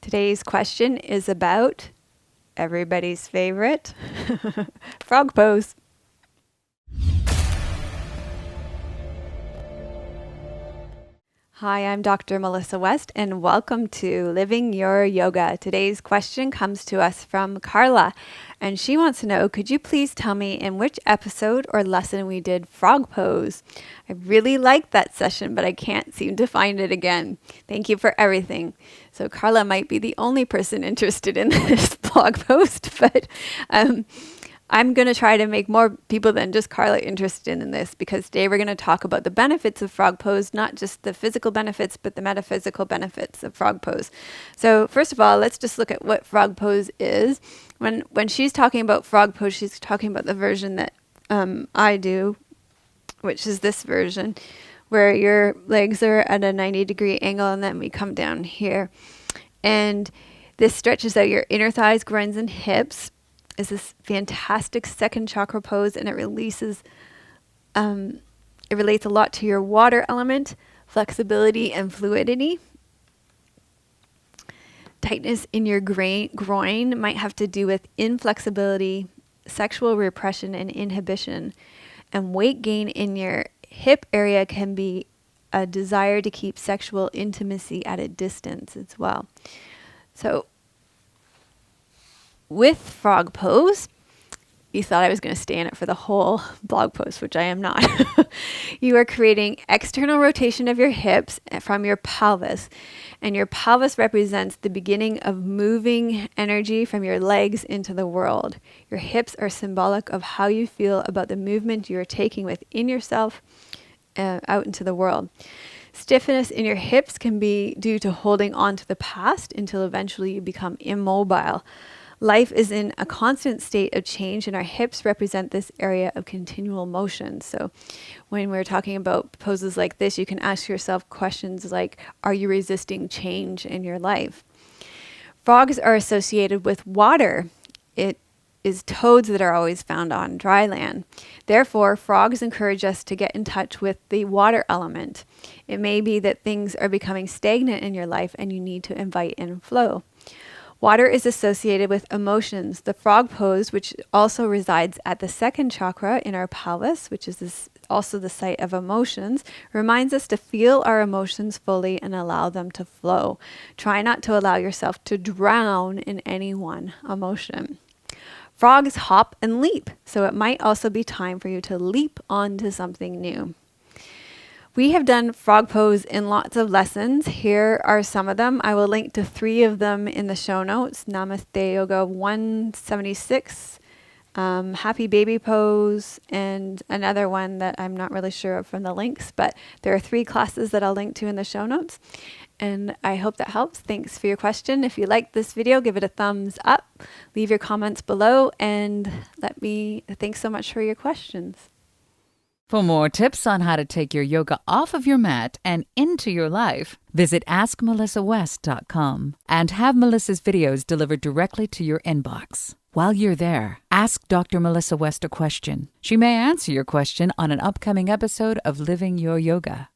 Today's question is about everybody's favorite frog pose. Hi, I'm Dr. Melissa West, and welcome to Living Your Yoga. Today's question comes to us from Carla, and she wants to know, could you please tell me in which episode or lesson we did frog pose? I really liked that session, but I can't seem to find it again. Thank you for everything. So Carla might be the only person interested in this blog post, but I'm going to try to make more people than just Carla interested in this, because today we're going to talk about the benefits of frog pose, not just the physical benefits, but the metaphysical benefits of frog pose. So first of all, let's just look at what frog pose is. When she's talking about frog pose, she's talking about the version that I do, which is this version, where your legs are at a 90-degree angle, and then we come down here. And this stretches out your inner thighs, groins, and hips. Is this fantastic second chakra pose, and it releases, it relates a lot to your water element, flexibility, and fluidity. Tightness in your groin might have to do with inflexibility, sexual repression, and inhibition. And weight gain in your hip area can be a desire to keep sexual intimacy at a distance as well. So with frog pose, you thought I was going to stay in it for the whole blog post, which I am not. You are creating external rotation of your hips from your pelvis, and your pelvis represents the beginning of moving energy from your legs into the world. Your hips are symbolic of how you feel about the movement you are taking within yourself out into the world. Stiffness in your hips can be due to holding on to the past until eventually you become immobile. Life is in a constant state of change, and our hips represent this area of continual motion. So when we're talking about poses like this, you can ask yourself questions like, are you resisting change in your life? Frogs are associated with water. It is toads that are always found on dry land. Therefore, frogs encourage us to get in touch with the water element. It may be that things are becoming stagnant in your life and you need to invite in flow. Water is associated with emotions. The frog pose, which also resides at the second chakra in our pelvis, which is also the site of emotions, reminds us to feel our emotions fully and allow them to flow. Try not to allow yourself to drown in any one emotion. Frogs hop and leap, so it might also be time for you to leap onto something new. We have done frog pose in lots of lessons. Here are some of them. I will link to 3 of them in the show notes. Namaste Yoga 176, Happy Baby Pose, and another one that I'm not really sure of from the links, but there are 3 classes that I'll link to in the show notes. And I hope that helps. Thanks for your question. If you liked this video, give it a thumbs up. Leave your comments below, and thanks so much for your questions. For more tips on how to take your yoga off of your mat and into your life, visit AskMelissaWest.com and have Melissa's videos delivered directly to your inbox. While you're there, ask Dr. Melissa West a question. She may answer your question on an upcoming episode of Living Your Yoga.